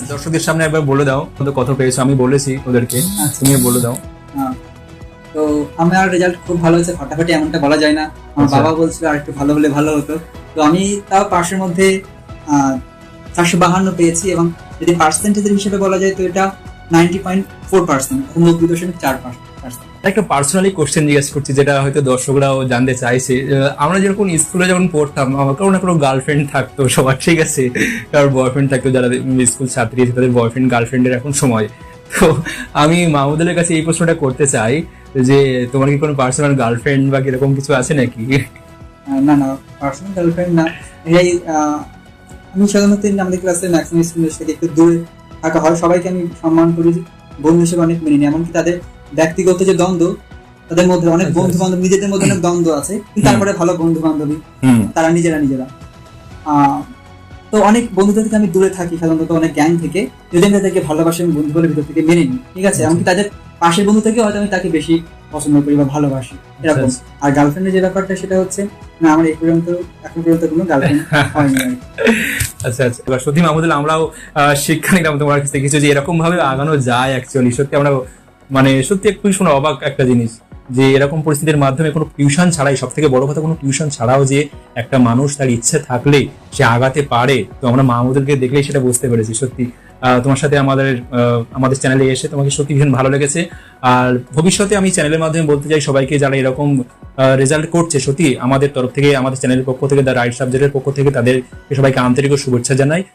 আচ্ছা, দর্শকদের সামনে একবার বলে দাও ওদের কত পেয়েছো। আমি বলেছি ওদেরকে, তুমি বলে দাও। তো আমার রেজাল্ট খুব ভালো হয়েছে, ফাটাফাটি এমনটা বলা যায় না। আমার আচ্ছা। বাবা বলছিল আর একটু ভালো হলে ভালো হতো। তো আমি তাও পাশের মধ্যে 452 পেয়েছি, এবং যদি পার্সেন্টেজের হিসেবে বলা যায় তো এটা 90.4%, 90.4%। একটা পার্সোনালি কোশ্চেন জিজ্ঞেস করছি, যেটা হয়তো দর্শকরাও জানতে চাইছে। আমরা যখন স্কুলে যখন পড়তাম, আমার কারো না কোনো গার্লফ্রেন্ড থাকতো সবার, ঠিক আছে, কারোর বয়ফ্রেন্ড থাকতো, যারা স্কুল ছাত্রী আছে তাদের বয়ফ্রেন্ড গার্লফ্রেন্ডের এখন সময়। তো আমি মাহমুদুলের কাছে এই প্রশ্নটা করতে চাই যে তোমার কি কোনো পার্সোনাল গার্লফ্রেন্ড বা কিরকম কিছু আছে নাকি? না না, পার্সোনাল গার্লফ্রেন্ড না। এই আমি সাধারণত আমাদের ক্লাসে ম্যাক্সিমাম স্টুডেন্টের সাথে একটু দূরে থাকা হয়। সবাইকে আমি সম্মান করি, বন্ধু হিসেবে অনেক মেনে নিই। এমনকি তাদের ব্যক্তিগত যে দ্বন্দ্ব, তাদের মধ্যে অনেক বন্ধু বান্ধব, নিজেদের মধ্যে অনেক দ্বন্দ্ব আছে, কিন্তু তারপরে ভালো বন্ধু বান্ধবী তারা নিজেরা। তো অনেক বন্ধুদের থেকে আমি দূরে থাকি সাধারণত, অনেক গ্যাং থেকে। যদি আমি তাদেরকে ভালোবাসি, আমি বন্ধু বলে ভিতর থেকে মেনে নিই, ঠিক আছে। এমনকি তাদের পাশের বন্ধু থেকে হয়তো আমি তাকে বেশি পছন্দ করি বা ভালোবাসি, এরকম। আর গার্লফ্রেন্ডের যে ব্যাপারটা, সেটা হচ্ছে না, আমার এখন পর্যন্ত কোনো গার্লফ্রেন্ড হয়নি। আচ্ছা আচ্ছা, এবার সত্যি মাহমুদুল, আমরাও শিক্ষা নিলাম তোমার কাছ থেকে কিছু, যে এরকম ভাবে আগানো যায়। অ্যাকচুয়ালি সত্যি আমরা মানে সত্যি একটু শুনে অবাক একটা জিনিস, যে এরকম পরিস্থিতির মাধ্যমে কোনো টিউশন ছাড়াই, সব থেকে বড় কথা কোনো টিউশন ছাড়াও যে একটা মানুষ তার ইচ্ছে থাকলে সে আগাতে পারে। তো আমরা মাহমুদুলকে দেখলেই সেটা বুঝতে পেরেছি। সত্যি তোমার সাথে আমাদের চ্যানেলে এসে তোমাকে সত্যি ভীষণ ভালো লেগেছে। আর ভবিষ্যতে আমি চ্যানেলের মাধ্যমে বলতে চাই সবাইকে, যারা এরকম রেজাল্ট করছে, সত্যি আমাদের তরফ থেকে, আমাদের চ্যানেলের পক্ষ থেকে, দ্য রাইট সাবজেক্টের পক্ষ থেকে তাদেরকে সবাইকে আন্তরিক শুভেচ্ছা জানাই।